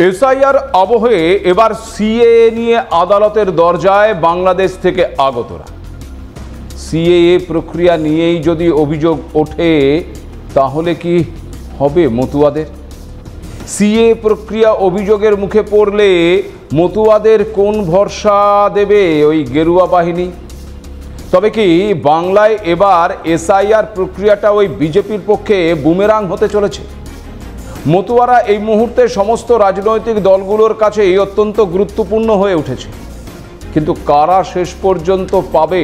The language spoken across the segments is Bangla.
এসআইআর আবহে এবার সিএএ নিয়ে আদালতের দরজায় বাংলাদেশ থেকে আগতরা। সিএএ প্রক্রিয়া নিয়েই যদি অভিযোগ ওঠে তাহলে কি হবে মতুয়াদের? সিএএ প্রক্রিয়া অভিযোগের মুখে পড়লে মতুয়াদের কোন ভরসা দেবে ওই গেরুয়া বাহিনী? তবে কি বাংলায় এবার এসআইআর প্রক্রিয়াটা ওই বিজেপির পক্ষে বুমেরাং হতে চলেছে? মতুয়ারা এই মুহূর্তে সমস্ত রাজনৈতিক দলগুলোর কাছে অত্যন্ত গুরুত্বপূর্ণ হয়ে উঠেছে, কিন্তু কারা শেষ পর্যন্ত পাবে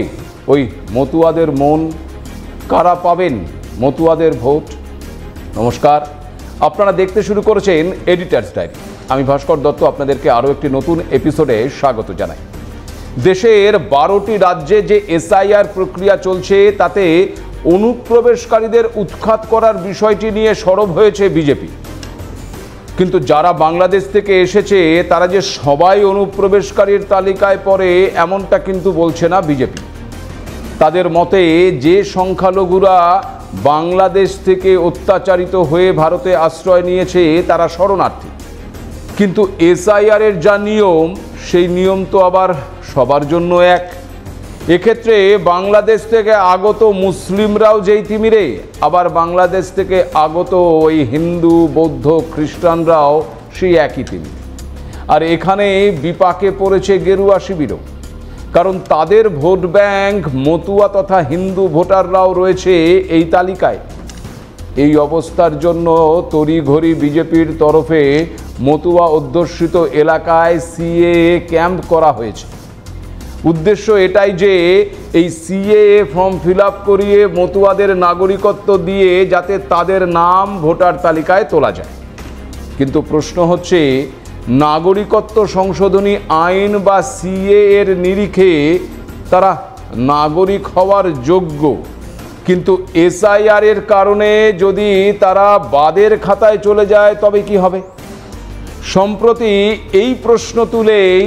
ওই মতুয়াদের মন? কারা পাবেন মতুয়াদের ভোট? নমস্কার, আপনারা দেখতে শুরু করেছেন এডিটার্স ডায়েরি। আমি ভাস্কর দত্ত আপনাদেরকে আরও একটি নতুন এপিসোডে স্বাগত জানাই। দেশের 12টি রাজ্যে যে এসআইআর প্রক্রিয়া চলছে তাতে অনুপ্রবেশকারীদের উৎখাত করার বিষয়টি নিয়ে সরব হয়েছে বিজেপি। কিন্তু যারা বাংলাদেশ থেকে এসেছে তারা যে সবাই অনুপ্রবেশকারীর তালিকায় পড়ে এমনটা কিন্তু বলছে না বিজেপি। তাদের মতে যে সংখ্যালঘুরা বাংলাদেশ থেকে অত্যাচারিত হয়ে ভারতে আশ্রয় নিয়েছে তারা শরণার্থী, কিন্তু এসআইআরের যা নিয়ম সেই নিয়ম তো আবার সবার জন্য এক। এক্ষেত্রে বাংলাদেশ থেকে আগত মুসলিমরাও যেই তিমিরে, আবার বাংলাদেশ থেকে আগত ওই হিন্দু, বৌদ্ধ, খ্রিস্টানরাও সেই একই তিমিরে। আর এখানে বিপাকে পড়েছে গেরুয়া শিবিরও, কারণ তাদের ভোট ব্যাংক মতুয়া তথা হিন্দু ভোটাররাও রয়েছে এই তালিকায়। এই অবস্থার জন্য তড়িঘড়ি বিজেপির তরফে মতুয়া অধ্যুষিত এলাকায় সিএএ ক্যাম্প করা হয়েছে। উদ্দেশ্য এটাই যে এই সিএএ ফর্ম ফিল আপ করিয়ে মতুয়াদের নাগরিকত্ব দিয়ে যাতে তাদের নাম ভোটার তালিকায় তোলা যায়। কিন্তু প্রশ্ন হচ্ছে, নাগরিকত্ব সংশোধনী আইন বা সিএএ এর নিরিখে তারা নাগরিক হওয়ার যোগ্য, কিন্তু এসআইআর এর কারণে যদি তারা বাদের খাতায় চলে যায় তবে কি হবে? সম্প্রতি এই প্রশ্ন তুলেই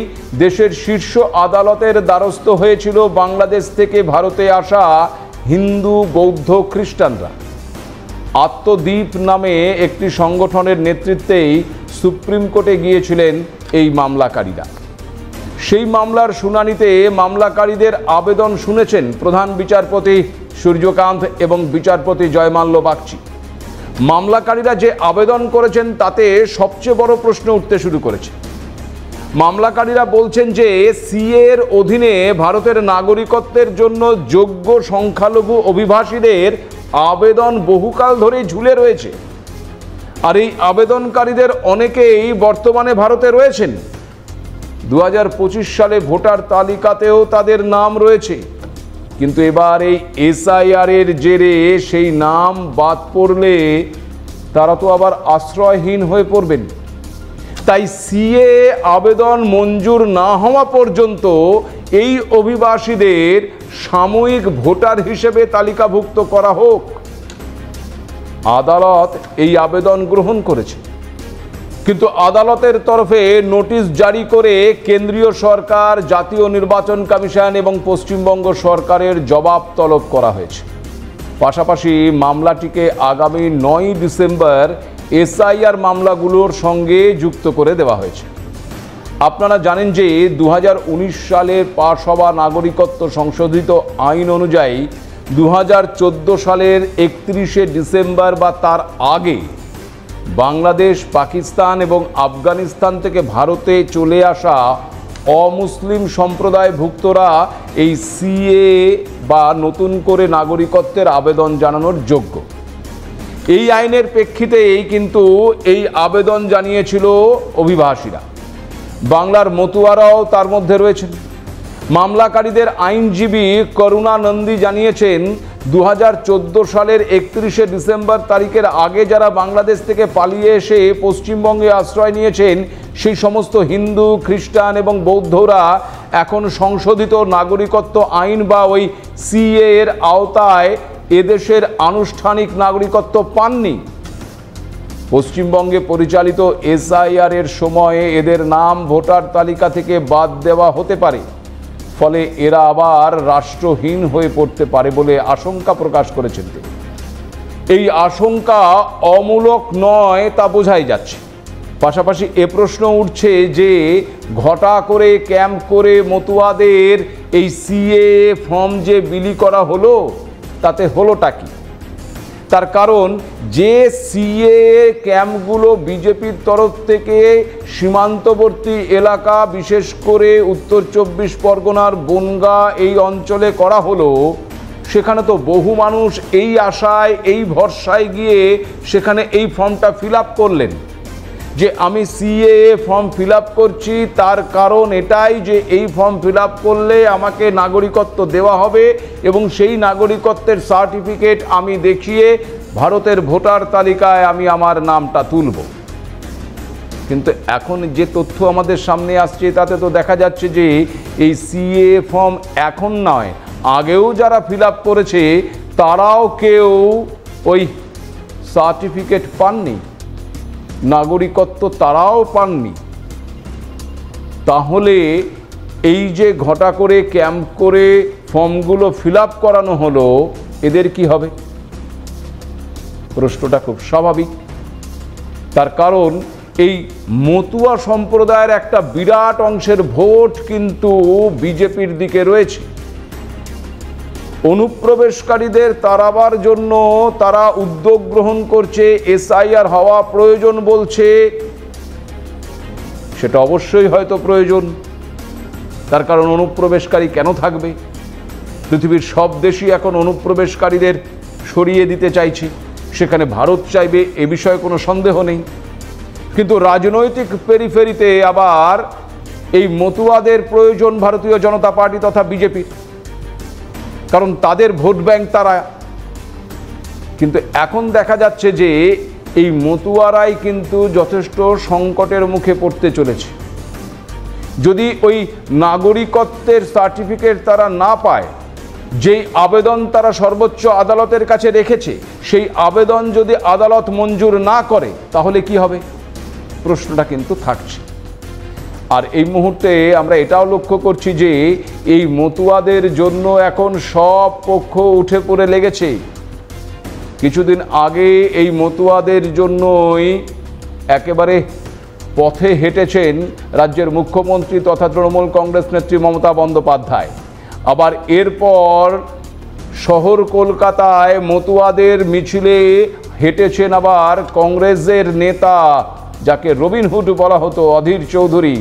দেশের শীর্ষ আদালতের দ্বারস্থ হয়েছিল বাংলাদেশ থেকে ভারতে আসা হিন্দু, বৌদ্ধ, খ্রিস্টানরা। আত্মদ্বীপ নামে একটি সংগঠনের নেতৃত্বেই সুপ্রিম কোর্টে গিয়েছিলেন এই মামলাকারীরা। সেই মামলার শুনানিতে মামলাকারীদের আবেদন শুনেছেন প্রধান বিচারপতি সূর্যকান্ত এবং বিচারপতি জয়মাল্য বাগচি। মামলাকারীরা যে আবেদন করেছেন তাতে সবচেয়ে বড় প্রশ্ন উঠতে শুরু করেছে। মামলাকারীরা বলছেন যে সিএর অধীনে ভারতের নাগরিকত্বের জন্য যোগ্য সংখ্যালঘু অভিবাসীদের আবেদন বহুকাল ধরেই ঝুলে রয়েছে। আর এই আবেদনকারীদের অনেকেই বর্তমানে ভারতে রয়েছেন। 2025 সালে ভোটার তালিকাতেও তাদের নাম রয়েছে, কিন্তু এবার এই এসআইআর এর জেরে সেই নাম বাদ পড়লে তারা তো আবার আশ্রয়হীন হয়ে পড়বেন। তাই সিএ আবেদন মঞ্জুর না হওয়া পর্যন্ত এই অভিবাসীদের সাময়িক ভোটার হিসেবে তালিকাভুক্ত করা হোক। আদালত এই আবেদন গ্রহণ করেছে, কিন্তু আদালতের তরফে নোটিশ জারি করে কেন্দ্রীয় সরকার, জাতীয় নির্বাচন কমিশন এবং পশ্চিমবঙ্গ সরকারের জবাব তলব করা হয়েছে। পাশাপাশি মামলাটিকে আগামী 9 ডিসেম্বর এসআইআর মামলাগুলোর সঙ্গে যুক্ত করে দেওয়া হয়েছে। আপনারা জানেন যে 2019 সালে পাশ হওয়া নাগরিকত্ব সংশোধিত আইন অনুযায়ী 2014 সালের 31শে ডিসেম্বর বা তার আগে বাংলাদেশ, পাকিস্তান এবং আফগানিস্তান থেকে ভারতে চলে আসা অমুসলিম সম্প্রদায়ভুক্তরা এই সিএএ বা নতুন করে নাগরিকত্বের আবেদন জানানোর যোগ্য। এই আইনের প্রেক্ষিতেই কিন্তু এই আবেদন জানিয়েছিল অভিবাসীরা। বাংলার মতুয়ারাও তার মধ্যে রয়েছেন। মামলাকারীদের আইনজীবী করুণা নন্দী জানিয়েছেন, 2014 সালের 31শে ডিসেম্বর তারিখের আগে যারা বাংলাদেশ থেকে পালিয়ে এসে পশ্চিমবঙ্গে আশ্রয় নিয়েছেন সেই সমস্ত হিন্দু, খ্রিস্টান এবং বৌদ্ধরা এখন সংশোধিত নাগরিকত্ব আইন বা ওই সিএ এর আওতায় এদেশের আনুষ্ঠানিক নাগরিকত্ব পাননি। পশ্চিমবঙ্গে পরিচালিত এসআইআর এর সময়ে এদের নাম ভোটার তালিকা থেকে বাদ দেওয়া হতে পারে, ফলে এরা আবার রাষ্ট্রহীন হয়ে পড়তে পারে বলে আশঙ্কা প্রকাশ করেছেন তিনি। এই আশঙ্কা অমূলক নয় তা বোঝাই যাচ্ছে। পাশাপাশি এ প্রশ্ন উঠছে যে ঘটা করে ক্যাম্প করে মতুয়াদের এই সিএএ ফর্ম যে বিলি করা হলো, তাতে হলোটা কি? তার কারণ যে সিএএ ক্যাম্পগুলো বিজেপির তরফ থেকে সীমান্তবর্তী এলাকা, বিশেষ করে উত্তর 24 পরগনার বনগাঁ এই অঞ্চলে করা হলো, সেখানে তো বহু মানুষ এই আশায়, এই ভরসায় গিয়ে সেখানে এই ফর্মটা ফিল আপ করলেন যে আমি সিএএ ফর্ম ফিল আপ করছি, তার কারণ এটাই যে এই ফর্ম ফিল আপ করলে আমাকে নাগরিকত্ব দেওয়া হবে এবং সেই নাগরিকত্বের সার্টিফিকেট আমি দেখিয়ে ভারতের ভোটার তালিকায় আমি আমার নামটা তুলব। কিন্তু এখন যে তথ্য আমাদের সামনে আসছে তাতে তো দেখা যাচ্ছে যে এই সিএএ ফর্ম এখন নয়, আগেও যারা ফিল আপ করেছে তারাও কেউ ওই সার্টিফিকেট পাননি, নাগরিকত্ব তারাও পাননি। তাহলে এই যে ঘটা করে ক্যাম্প করে ফর্মগুলো ফিল আপ করানো হলো, এদের কি হবে? প্রশ্নটা খুব স্বাভাবিক। তার কারণ এই মতুয়া সম্প্রদায়ের একটা বিরাট অংশের ভোট কিন্তু বিজেপির দিকে রয়েছে। অনুপ্রবেশকারীদের তাড়াবার জন্য তারা উদ্যোগ গ্রহণ করছে, এসআইআর হওয়া প্রয়োজন বলছে। সেটা অবশ্যই হয়তো প্রয়োজন, তার কারণ অনুপ্রবেশকারী কেন থাকবে? পৃথিবীর সব দেশই এখন অনুপ্রবেশকারীদের সরিয়ে দিতে চাইছে, সেখানে ভারত চাইবে, এ বিষয়ে কোনো সন্দেহ নেই। কিন্তু রাজনৈতিক পেরিফেরিতে আবার এই মতুয়াদের প্রয়োজন ভারতীয় জনতা পার্টি তথা বিজেপির, কারণ তাদের ভোট ব্যাংক তারা। কিন্তু এখন দেখা যাচ্ছে যে এই মতুয়ারাই কিন্তু যথেষ্ট সংকটের মুখে পড়তে চলেছে। যদি ওই নাগরিকত্বের সার্টিফিকেট তারা না পায়, যেই আবেদন তারা সর্বোচ্চ আদালতের কাছে রেখেছে, সেই আবেদন যদি আদালত মঞ্জুর না করে তাহলে কি হবে? প্রশ্নটা কিন্তু থাকছে। আর এই মুহূর্তে আমরা এটাও লক্ষ্য করছি যে এই মতুয়াদের জন্য এখন সব পক্ষ উঠে পড়ে লেগেছে। কিছুদিন আগে এই মতুয়াদের জন্যই একেবারে পথে হেঁটেছেন রাজ্যের মুখ্যমন্ত্রী তথা তৃণমূল কংগ্রেস নেত্রী মমতা বন্দ্যোপাধ্যায়। আবার এরপর শহর কলকাতায় মতুয়াদের মিছিলে হেঁটেছেন আবার কংগ্রেসের নেতা, যাকে রবিনহুড বলা হতো, অধীর চৌধুরী।